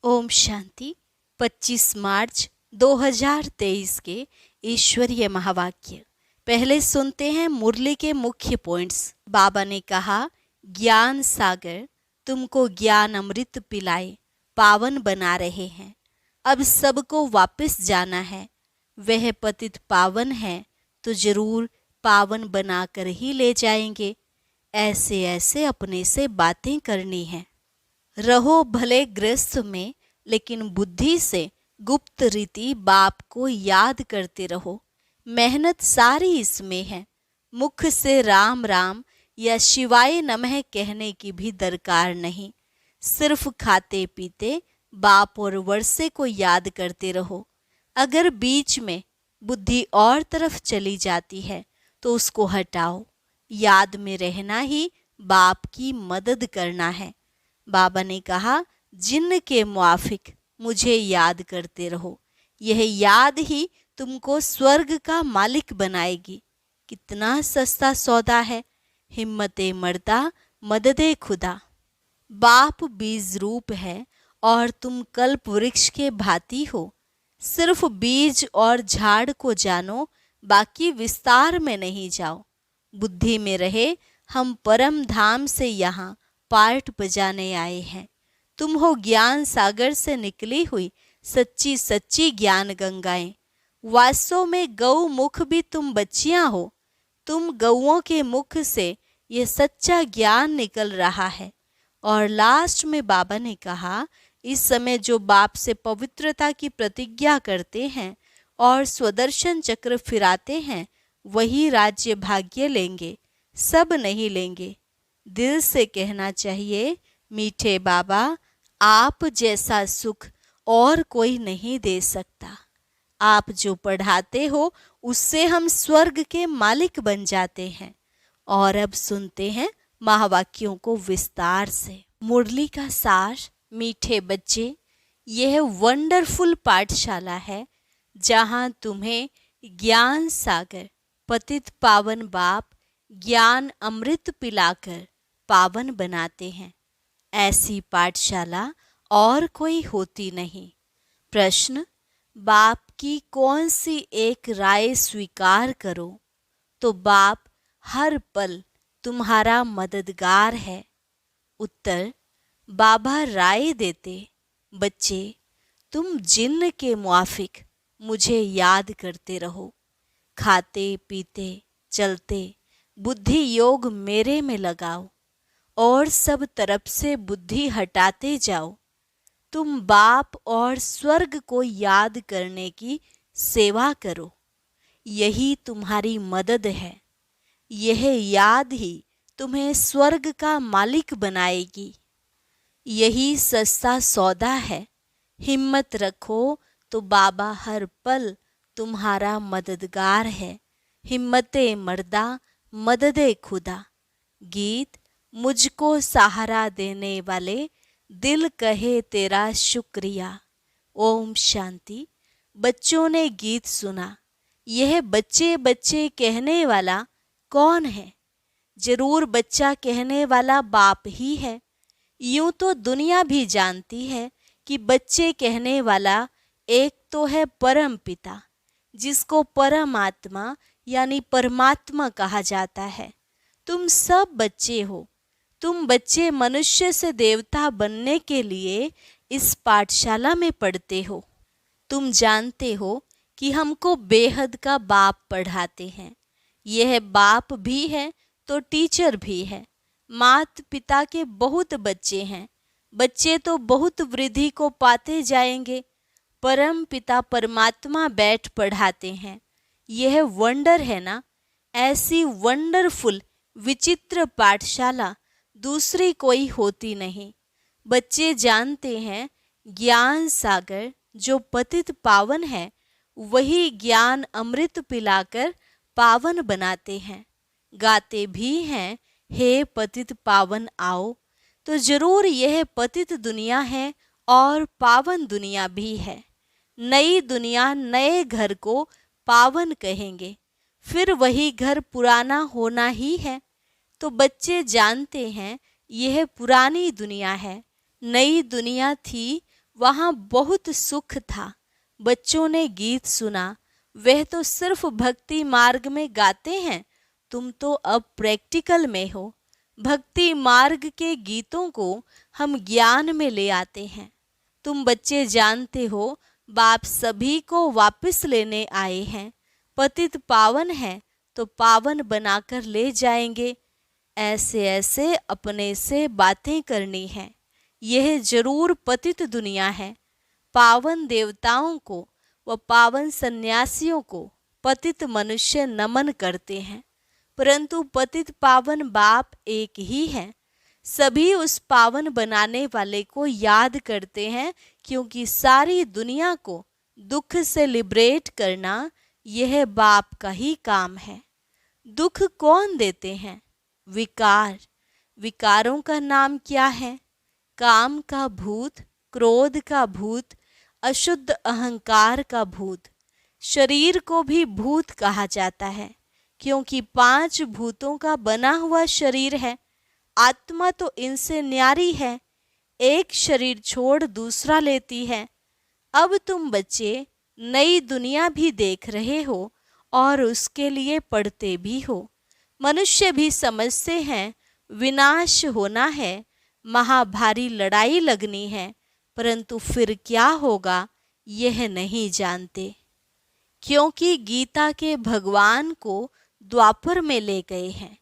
ओम शांति। 25 मार्च 2023 के ईश्वरीय महावाक्य। पहले सुनते हैं मुरली के मुख्य पॉइंट्स। बाबा ने कहा, ज्ञान सागर तुमको ज्ञान अमृत पिलाए पावन बना रहे हैं। अब सबको वापस जाना है। वह पतित पावन है तो जरूर पावन बनाकर ही ले जाएंगे। ऐसे ऐसे अपने से बातें करनी है। रहो भले गृहस्थ में, लेकिन बुद्धि से गुप्त रीति बाप को याद करते रहो। मेहनत सारी इसमें है। मुख से राम राम या शिवाय नमः कहने की भी दरकार नहीं। सिर्फ खाते पीते बाप और वर्षे को याद करते रहो। अगर बीच में बुद्धि और तरफ चली जाती है तो उसको हटाओ। याद में रहना ही बाप की मदद करना है। बाबा ने कहा, जिन्न के मुआफिक मुझे याद करते रहो। यह याद ही तुमको स्वर्ग का मालिक बनाएगी। कितना सस्ता सौदा है। हिम्मते मर्दा मददे खुदा। बाप बीज रूप है और तुम कल्प वृक्ष के भांति हो। सिर्फ बीज और झाड़ को जानो, बाकी विस्तार में नहीं जाओ। बुद्धि में रहे, हम परम धाम से यहाँ पार्ट बजाने आए हैं। तुम हो ज्ञान सागर से निकली हुई सच्ची सच्ची ज्ञान गंगाएं। वास्तव में गौ मुख भी तुम बच्चियां हो। तुम गौओं के मुख से ये सच्चा ज्ञान निकल रहा है। और लास्ट में बाबा ने कहा, इस समय जो बाप से पवित्रता की प्रतिज्ञा करते हैं और स्वदर्शन चक्र फिराते हैं, वही राज्य भाग्य लेंगे, सब नहीं लेंगे। दिल से कहना चाहिए, मीठे बाबा, आप जैसा सुख और कोई नहीं दे सकता। आप जो पढ़ाते हो उससे हम स्वर्ग के मालिक बन जाते हैं। और अब सुनते हैं महावाक्यों को विस्तार से। मुरली का सार। मीठे बच्चे, यह वंडरफुल पाठशाला है जहां तुम्हें ज्ञान सागर पतित पावन बाप ज्ञान अमृत पिलाकर पावन बनाते हैं। ऐसी पाठशाला और कोई होती नहीं। प्रश्न, बाप की कौन सी एक राय स्वीकार करो तो बाप हर पल तुम्हारा मददगार है? उत्तर, बाबा राय देते, बच्चे तुम जिन्न के मुआफिक मुझे याद करते रहो। खाते पीते चलते बुद्धि योग मेरे में लगाओ और सब तरफ से बुद्धि हटाते जाओ। तुम बाप और स्वर्ग को याद करने की सेवा करो। यही तुम्हारी मदद है। यह याद ही तुम्हें स्वर्ग का मालिक बनाएगी। यही सस्ता सौदा है। हिम्मत रखो तो बाबा हर पल तुम्हारा मददगार है। हिम्मते मर्दा मददे खुदा। गीत। मुझको सहारा देने वाले दिल कहे तेरा शुक्रिया। ओम शांति। बच्चों ने गीत सुना। यह बच्चे बच्चे कहने वाला कौन है? जरूर बच्चा कहने वाला बाप ही है। यूं तो दुनिया भी जानती है कि बच्चे कहने वाला एक तो है परम पिता, जिसको परमात्मा यानी परमात्मा कहा जाता है। तुम सब बच्चे हो। तुम बच्चे मनुष्य से देवता बनने के लिए इस पाठशाला में पढ़ते हो। तुम जानते हो कि हमको बेहद का बाप पढ़ाते हैं। यह बाप भी है तो टीचर भी है। मात पिता के बहुत बच्चे हैं। बच्चे तो बहुत वृद्धि को पाते जाएंगे। परम पिता परमात्मा बैठ पढ़ाते हैं। यह वंडर है ना। ऐसी वंडरफुल विचित्र पाठशाला दूसरी कोई होती नहीं। बच्चे जानते हैं, ज्ञान सागर जो पतित पावन है, वही ज्ञान अमृत पिलाकर पावन बनाते हैं। गाते भी हैं, हे पतित पावन आओ। तो जरूर यह पतित दुनिया है और पावन दुनिया भी है। नई दुनिया नए घर को पावन कहेंगे, फिर वही घर पुराना होना ही है। तो बच्चे जानते हैं, यह पुरानी दुनिया है। नई दुनिया थी वहाँ बहुत सुख था। बच्चों ने गीत सुना। वह तो सिर्फ भक्ति मार्ग में गाते हैं, तुम तो अब प्रैक्टिकल में हो। भक्ति मार्ग के गीतों को हम ज्ञान में ले आते हैं। तुम बच्चे जानते हो, बाप सभी को वापस लेने आए हैं। पतित पावन है तो पावन बनाकर ले जाएंगे। ऐसे ऐसे अपने से बातें करनी है। यह जरूर पतित दुनिया है। पावन देवताओं को व पावन सन्यासियों को पतित मनुष्य नमन करते हैं, परंतु पतित पावन बाप एक ही है। सभी उस पावन बनाने वाले को याद करते हैं, क्योंकि सारी दुनिया को दुख से लिबरेट करना यह बाप का ही काम है। दुख कौन देते हैं? विकार। विकारों का नाम क्या है? काम का भूत, क्रोध का भूत, अशुद्ध अहंकार का भूत। शरीर को भी भूत कहा जाता है, क्योंकि 5 भूतों का बना हुआ शरीर है। आत्मा तो इनसे न्यारी है, एक शरीर छोड़ दूसरा लेती है। अब तुम बच्चे नई दुनिया भी देख रहे हो और उसके लिए पढ़ते भी हो। मनुष्य भी समझते हैं विनाश होना है, महाभारी लड़ाई लगनी है, परंतु फिर क्या होगा यह नहीं जानते, क्योंकि गीता के भगवान को द्वापर में ले गए हैं।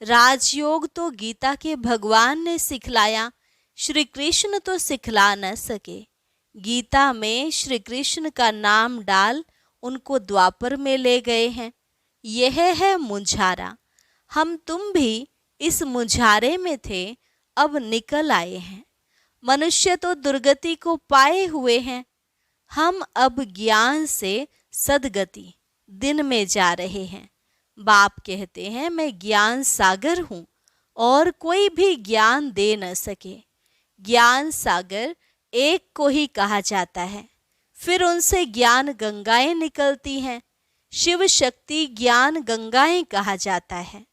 राजयोग तो गीता के भगवान ने सिखलाया, श्री कृष्ण तो सिखला न सके। गीता में श्री कृष्ण का नाम डाल उनको द्वापर में ले गए हैं। यह है मुंझारा। हम तुम भी इस मुंझारे में थे, अब निकल आए हैं। मनुष्य तो दुर्गति को पाए हुए हैं। हम अब ज्ञान से सदगति दिन में जा रहे हैं। बाप कहते हैं मैं ज्ञान सागर हूँ और कोई भी ज्ञान दे न सके। ज्ञान सागर एक को ही कहा जाता है, फिर उनसे ज्ञान गंगाएं निकलती हैं। शिव शक्ति ज्ञान गंगाएं कहा जाता है।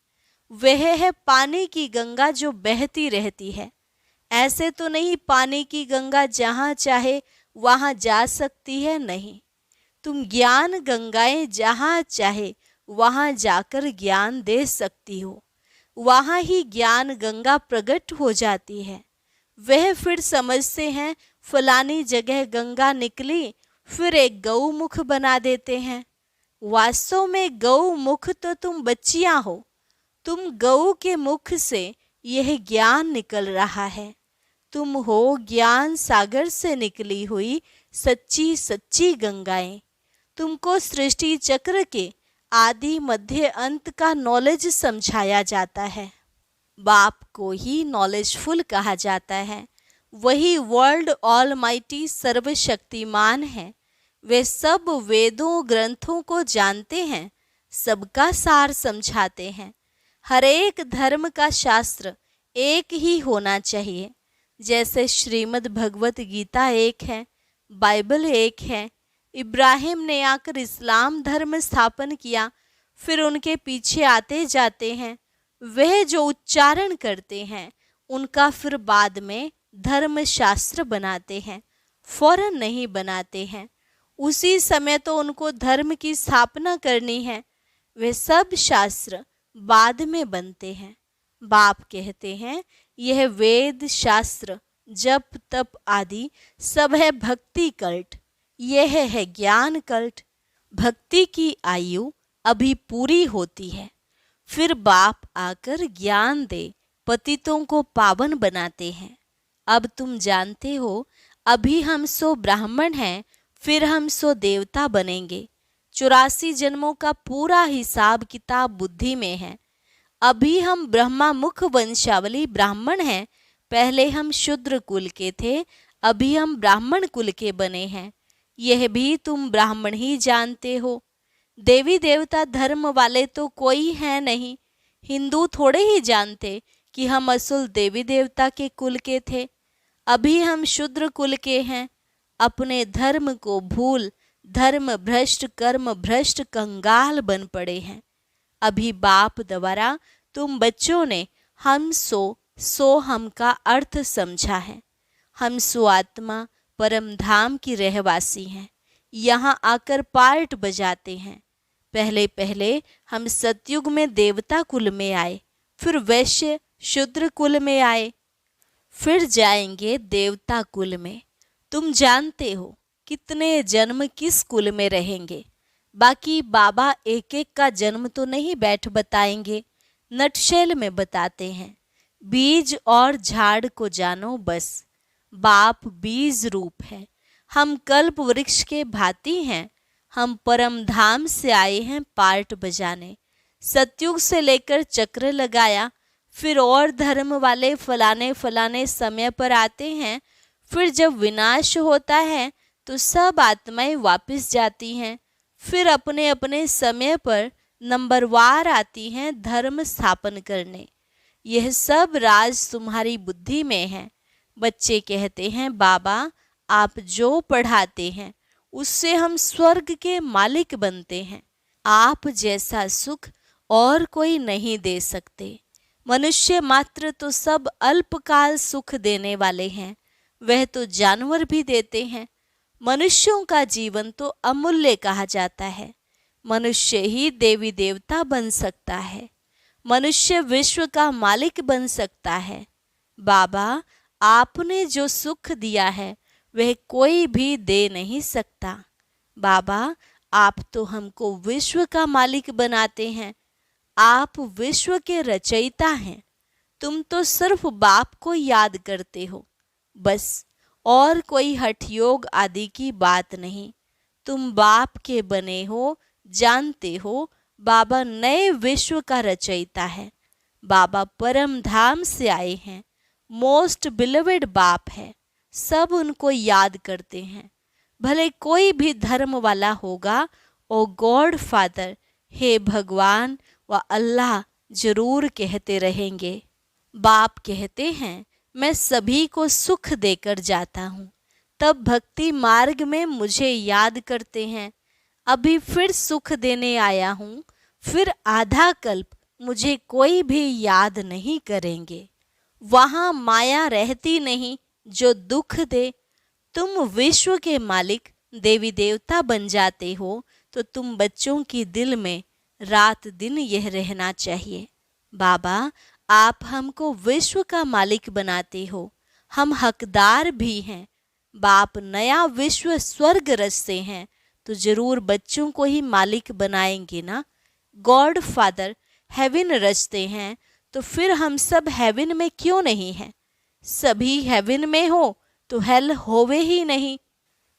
वह है पानी की गंगा जो बहती रहती है। ऐसे तो नहीं पानी की गंगा जहाँ चाहे वहाँ जा सकती है, नहीं। तुम ज्ञान गंगाएं जहाँ चाहे वहाँ जाकर ज्ञान दे सकती हो। वहाँ ही ज्ञान गंगा प्रकट हो जाती है। वह फिर समझते हैं फलानी जगह गंगा निकली, फिर एक गौमुख बना देते हैं। वास्तव में गौमुख तो तुम बच्चियां हो। तुम गौ के मुख से यह ज्ञान निकल रहा है। तुम हो ज्ञान सागर से निकली हुई सच्ची सच्ची गंगाएं। तुमको सृष्टि चक्र के आदि मध्य अंत का नॉलेज समझाया जाता है। बाप को ही नॉलेजफुल कहा जाता है। वही वर्ल्ड ऑलमाइटी सर्वशक्तिमान है। वे सब वेदों ग्रंथों को जानते हैं, सबका सार समझाते हैं। हर एक धर्म का शास्त्र एक ही होना चाहिए। जैसे श्रीमद् भगवत गीता एक है, बाइबल एक है। इब्राहिम ने आकर इस्लाम धर्म स्थापन किया, फिर उनके पीछे आते जाते हैं। वह जो उच्चारण करते हैं उनका फिर बाद में धर्म शास्त्र बनाते हैं, फौरन नहीं बनाते हैं। उसी समय तो उनको धर्म की स्थापना करनी है। वे सब शास्त्र बाद में बनते हैं। बाप कहते हैं यह वेद शास्त्र जप तप आदि सब है भक्ति कल्ट, यह है ज्ञान कल्ट। भक्ति की आयु अभी पूरी होती है, फिर बाप आकर ज्ञान दे पतितों को पावन बनाते हैं। अब तुम जानते हो अभी हम सो ब्राह्मण हैं, फिर हम सो देवता बनेंगे। 84 जन्मों का पूरा हिसाब किताब बुद्धि में है। अभी हम ब्रह्मा मुख वंशावली ब्राह्मण हैं। पहले हम शूद्र कुल के थे, अभी हम ब्राह्मण कुल के बने हैं। यह भी तुम ब्राह्मण ही जानते हो। देवी देवता धर्म वाले तो कोई है नहीं। हिंदू थोड़े ही जानते कि हम असुल देवी देवता के कुल के थे। अभी हम शूद्र कुल के हैं। अपने धर्म को भूल धर्म भ्रष्ट कर्म भ्रष्ट कंगाल बन पड़े हैं। अभी बाप द्वारा तुम बच्चों ने हम सो हम का अर्थ समझा है। हम सो आत्मा परम धाम की रहवासी हैं, यहाँ आकर पार्ट बजाते हैं। पहले पहले हम सतयुग में देवता कुल में आए, फिर वैश्य शूद्र कुल में आए, फिर जाएंगे देवता कुल में। तुम जानते हो कितने जन्म किस कुल में रहेंगे। बाकी बाबा एक एक का जन्म तो नहीं बैठ बताएंगे, नटशेल में बताते हैं। बीज और झाड़ को जानो बस, बाप बीज रूप है। हम कल्प वृक्ष के भांति हैं, हम परम धाम से आए हैं पार्ट बजाने। सतयुग से लेकर चक्र लगाया, फिर और धर्म वाले फलाने फलाने समय पर आते हैं। फिर जब विनाश होता है तो सब आत्माएं वापस जाती हैं, फिर अपने अपने समय पर नंबरवार आती हैं धर्म स्थापन करने। यह सब राज तुम्हारी बुद्धि में है। बच्चे कहते हैं बाबा आप जो पढ़ाते हैं उससे हम स्वर्ग के मालिक बनते हैं। आप जैसा सुख और कोई नहीं दे सकते। मनुष्य मात्र तो सब अल्पकाल सुख देने वाले हैं, वह तो जानवर भी देते हैं। मनुष्यों का जीवन तो अमूल्य कहा जाता है। मनुष्य ही देवी देवता बन सकता है, मनुष्य विश्व का मालिक बन सकता है। बाबा आपने जो सुख दिया है वह कोई भी दे नहीं सकता। बाबा आप तो हमको विश्व का मालिक बनाते हैं। आप विश्व के रचयिता हैं। तुम तो सिर्फ बाप को याद करते हो बस, और कोई हठयोग आदि की बात नहीं। तुम बाप के बने हो, जानते हो बाबा नए विश्व का रचयिता है। बाबा परम धाम से आए हैं, मोस्ट बिलवेड बाप है। सब उनको याद करते हैं। भले कोई भी धर्म वाला होगा, ओ गॉड फादर, हे भगवान व अल्लाह जरूर कहते रहेंगे। बाप कहते हैं मैं सभी को सुख देकर जाता हूँ। तब भक्ति मार्ग में मुझे याद करते हैं। अभी फिर सुख देने आया हूँ, फिर आधा कल्प मुझे कोई भी याद नहीं करेंगे। वहाँ माया रहती नहीं जो दुख दे। तुम विश्व के मालिक देवी देवता बन जाते हो तो तुम बच्चों की दिल में रात दिन यह रहना चाहिए, बाबा आप हमको विश्व का मालिक बनाते हो, हम हकदार भी हैं। बाप नया विश्व स्वर्ग रचते हैं तो जरूर बच्चों को ही मालिक बनाएंगे ना। गॉड फादर हेवन रचते हैं तो फिर हम सब हेवन में क्यों नहीं हैं? सभी हेवन में हो तो हेल होवे ही नहीं।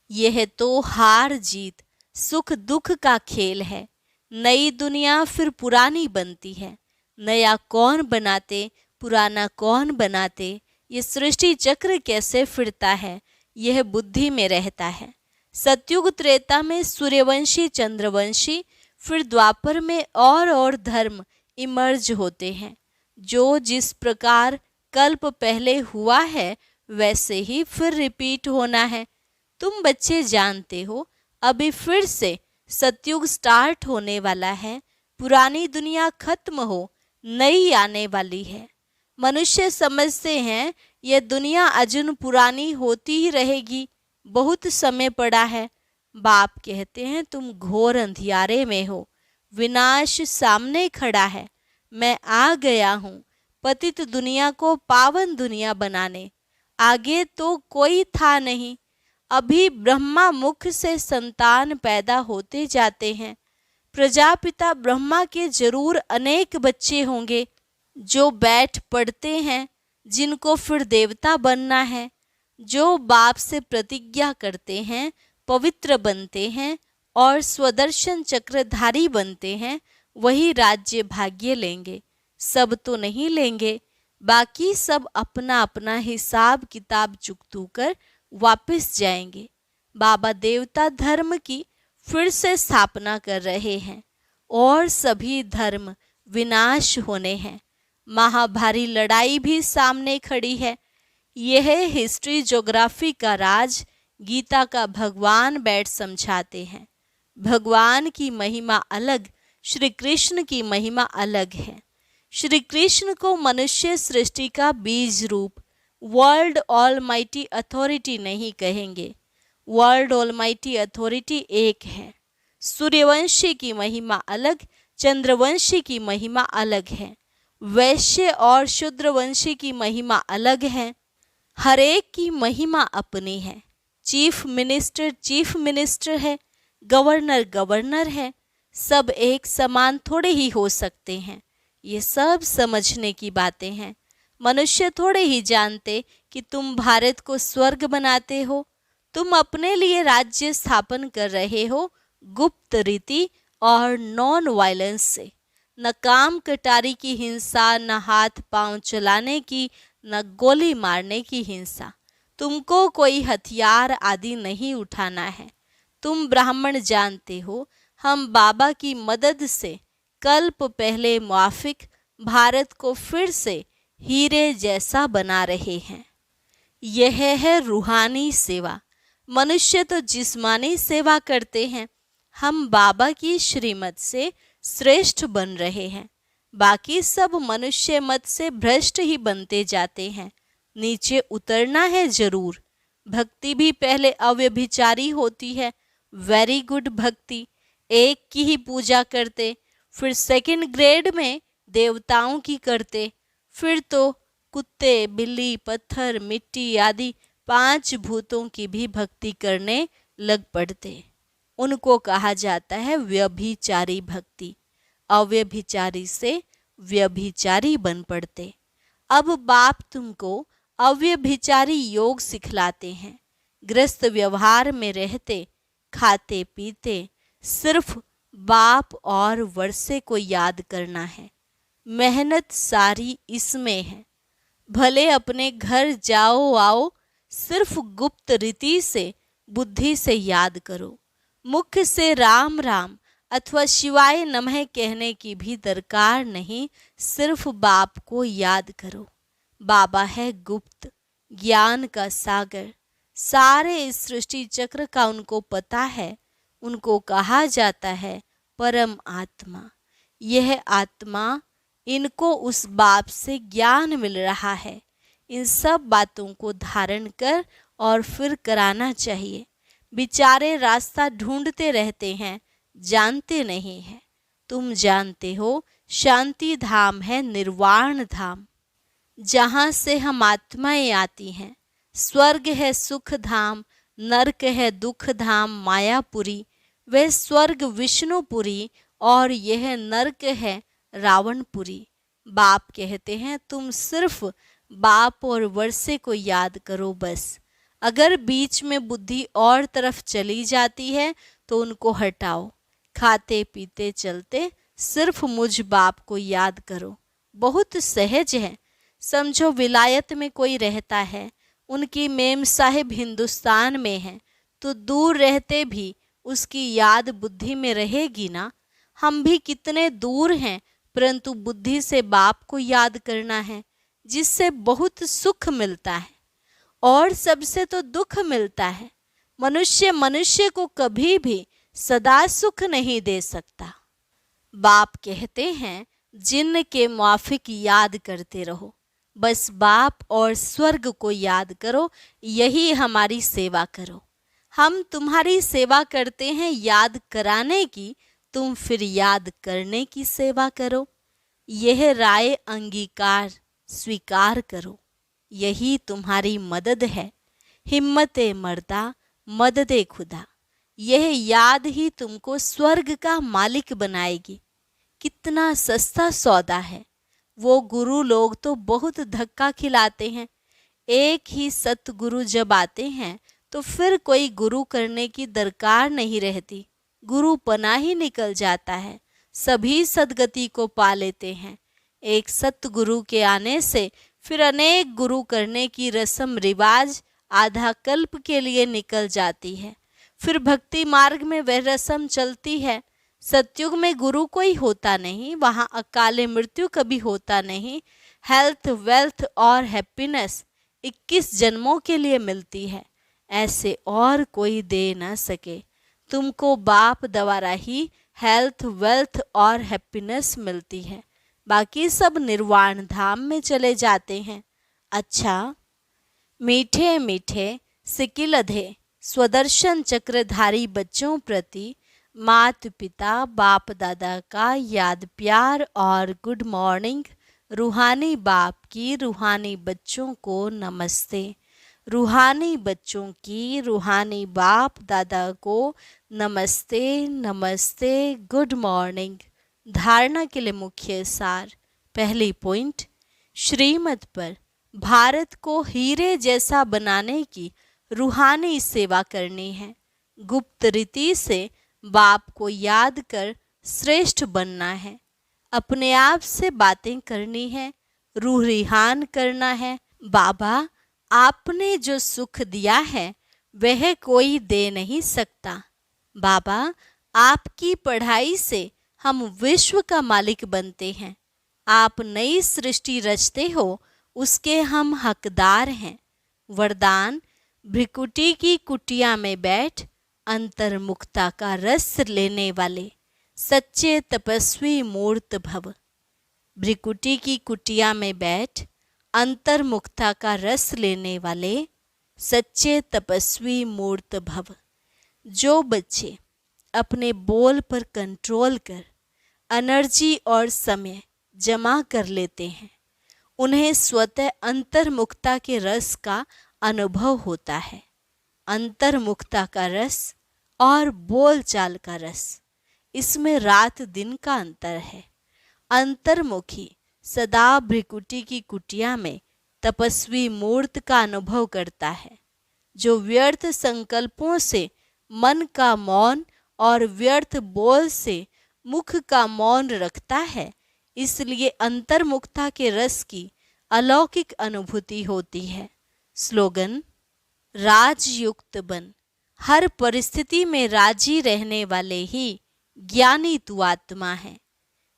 यह तो हार जीत सुख दुख का खेल है। नई दुनिया फिर पुरानी बनती है। नया कौन बनाते, पुराना कौन बनाते, ये सृष्टि चक्र कैसे फिरता है, यह बुद्धि में रहता है। सतयुग त्रेता में सूर्यवंशी चंद्रवंशी, फिर द्वापर में और धर्म इमर्ज होते हैं। जो जिस प्रकार कल्प पहले हुआ है वैसे ही फिर रिपीट होना है। तुम बच्चे जानते हो अभी फिर से सतयुग स्टार्ट होने वाला है। पुरानी दुनिया खत्म हो, नई आने वाली है। मनुष्य समझते हैं यह दुनिया अजून पुरानी होती ही रहेगी, बहुत समय पड़ा है। बाप कहते हैं तुम घोर अंधियारे में हो, विनाश सामने खड़ा है। मैं आ गया हूँ पतित दुनिया को पावन दुनिया बनाने। आगे तो कोई था नहीं। अभी ब्रह्मा मुख से संतान पैदा होते जाते हैं। प्रजापिता ब्रह्मा के जरूर अनेक बच्चे होंगे जो बैठ पढ़ते हैं, जिनको फिर देवता बनना है। जो बाप से प्रतिज्ञा करते हैं पवित्र बनते हैं और स्वदर्शन चक्रधारी बनते हैं, वही राज्य भाग्य लेंगे। सब तो नहीं लेंगे, बाकी सब अपना अपना हिसाब किताब चुकतू कर वापस जाएंगे। बाबा देवता धर्म की फिर से स्थापना कर रहे हैं और सभी धर्म विनाश होने हैं। महाभारी लड़ाई भी सामने खड़ी है। यह हिस्ट्री ज्योग्राफी का राज गीता का भगवान बैठ समझाते हैं। भगवान की महिमा अलग, श्री कृष्ण की महिमा अलग है। श्री कृष्ण को मनुष्य सृष्टि का बीज रूप, वर्ल्ड ऑलमाइटी अथॉरिटी नहीं कहेंगे। वर्ल्ड ऑलमाइटी अथॉरिटी एक है। सूर्यवंशी की महिमा अलग, चंद्रवंशी की महिमा अलग है। वैश्य और शूद्रवंशी की महिमा अलग है। हर एक की महिमा अपनी है। चीफ मिनिस्टर है, गवर्नर गवर्नर है। सब एक समान थोड़े ही हो सकते हैं। ये सब समझने की बातें हैं। मनुष्य थोड़े ही जानते कि तुम भारत को स्वर्ग बनाते हो। तुम अपने लिए राज्य स्थापन कर रहे हो गुप्त रीति और नॉन वायलेंस से। न काम कटारी की हिंसा, न हाथ पांव चलाने की, न गोली मारने की हिंसा। तुमको कोई हथियार आदि नहीं उठाना है। तुम ब्राह्मण जानते हो, हम बाबा की मदद से कल्प पहले मुआफिक भारत को फिर से हीरे जैसा बना रहे हैं। यह है रूहानी सेवा। मनुष्य तो जिस्मानी सेवा करते हैं। हम बाबा की श्रीमत से श्रेष्ठ बन रहे हैं। बाकी सब मनुष्य मत से भ्रष्ट ही बनते जाते हैं। नीचे उतरना है जरूर। भक्ति भी पहले अव्यभिचारी होती है। वेरी गुड भक्ति। एक की ही पूजा करते, फिर सेकंड ग्रेड में देवताओं की करते, फिर तो कुत्ते, बिल्ली, पत्थर, मिट्टी आदि 5 भूतों की भी भक्ति करने लग पड़ते। उनको कहा जाता है व्यभिचारी भक्ति। अव्यभिचारी से व्यभिचारी बन पड़ते। अब बाप तुमको अव्यभिचारी योग सिखलाते हैं। ग्रस्त व्यवहार में रहते, खाते पीते सिर्फ बाप और वर्षे को याद करना है। मेहनत सारी इसमें है। भले अपने घर जाओ आओ, सिर्फ गुप्त रीति से बुद्धि से याद करो। मुख से राम राम अथवा शिवाय नमः कहने की भी दरकार नहीं। सिर्फ बाप को याद करो। बाबा है गुप्त ज्ञान का सागर। सारे इस सृष्टि चक्र का उनको पता है। उनको कहा जाता है परम आत्मा। यह आत्मा, इनको उस बाप से ज्ञान मिल रहा है। इन सब बातों को धारण कर और फिर कराना चाहिए। बेचारे रास्ता ढूंढते रहते हैं, जानते नहीं हैं। तुम जानते हो शांति धाम है निर्वाण धाम, जहाँ से हम आत्माएं आती हैं। स्वर्ग है सुख धाम, नरक है दुख धाम मायापुरी। वह स्वर्ग विष्णुपुरी और यह नरक है रावणपुरी। बाप कहते हैं तुम सिर्फ बाप और वर्षे को याद करो बस। अगर बीच में बुद्धि और तरफ चली जाती है तो उनको हटाओ। खाते पीते चलते सिर्फ मुझ बाप को याद करो। बहुत सहज है। समझो विलायत में कोई रहता है, उनकी मेम साहिब हिंदुस्तान में है, तो दूर रहते भी उसकी याद बुद्धि में रहेगी ना। हम भी कितने दूर हैं, परंतु बुद्धि से बाप को याद करना है, जिससे बहुत सुख मिलता है और सबसे तो दुख मिलता है। मनुष्य को कभी भी सदा सुख नहीं दे सकता। बाप कहते हैं जिन्न के मुआफिक याद करते रहो। बस बाप और स्वर्ग को याद करो, यही हमारी सेवा करो। हम तुम्हारी सेवा करते हैं याद कराने की, तुम फिर याद करने की सेवा करो। यह राय अंगीकार स्वीकार करो। यही तुम्हारी मदद है। हिम्मते मर्दा मददे खुदा। यह याद ही तुमको स्वर्ग का मालिक बनाएगी। कितना सस्ता सौदा है। वो गुरु लोग तो बहुत धक्का खिलाते हैं। एक ही सतगुरु जब आते हैं तो फिर कोई गुरु करने की दरकार नहीं रहती। गुरु पना ही निकल जाता है। सभी सदगति को पा लेते हैं। एक सतगुरु के आने से फिर अनेक गुरु करने की रस्म रिवाज आधा कल्प के लिए निकल जाती है। फिर भक्ति मार्ग में वह रस्म चलती है। सतयुग में गुरु कोई होता नहीं, वहाँ अकाले मृत्यु कभी होता नहीं। हेल्थ, वेल्थ और हैप्पीनेस 21 जन्मों के लिए मिलती है, ऐसे और कोई दे ना सके। तुमको बाप द्वारा ही हेल्थ, वेल्थ और हैप्पीनेस मिलती है। बाकी सब निर्वाण धाम में चले जाते हैं। अच्छा, मीठे मीठे सिकिलधे स्वदर्शन चक्रधारी बच्चों प्रति माता पिता बाप दादा का याद प्यार और गुड मॉर्निंग। रूहानी बाप की रूहानी बच्चों को नमस्ते। रूहानी बच्चों की रूहानी बाप दादा को नमस्ते नमस्ते, गुड मॉर्निंग। धारणा के लिए मुख्य सार। पहली पॉइंट, श्रीमत पर भारत को हीरे जैसा बनाने की रूहानी सेवा करनी है। गुप्त रीति से बाप को याद कर श्रेष्ठ बनना है। अपने आप से बातें करनी है, रूह रिहान करना है। बाबा, आपने जो सुख दिया है वह कोई दे नहीं सकता। बाबा, आपकी पढ़ाई से हम विश्व का मालिक बनते हैं। आप नई सृष्टि रचते हो, उसके हम हकदार हैं। वरदान, भ्रिकुटी की कुटिया में बैठ अंतर्मुखता का रस लेने वाले सच्चे तपस्वी मूर्त भव। भ्रिकुटी की कुटिया में बैठ अंतर्मुखता का रस लेने वाले सच्चे तपस्वी मूर्त भव। जो बच्चे अपने बोल पर कंट्रोल कर एनर्जी और समय जमा कर लेते हैं, उन्हें स्वतः अंतर्मुखता के रस का अनुभव होता है। अंतर्मुखता का रस और बोलचाल का रस, इसमें रात दिन का अंतर है। अंतर्मुखी सदा भ्रिकुटी की कुटिया में तपस्वी मूर्त का अनुभव करता है। जो व्यर्थ संकल्पों से मन का मौन और व्यर्थ बोल से मुख का मौन रखता है, इसलिए अंतर्मुखता के रस की अलौकिक अनुभूति होती है। स्लोगन, राजयुक्त बन। हर परिस्थिति में राजी रहने वाले ही ज्ञानी तू आत्मा है।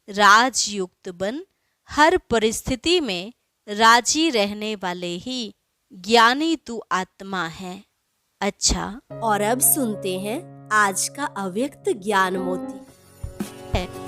राजयुक्त बन। हर परिस्थिति में राजी रहने वाले ही ज्ञानी तू आत्मा है। अच्छा, और अब सुनते हैं आज का अव्यक्त ज्ञान मोती है।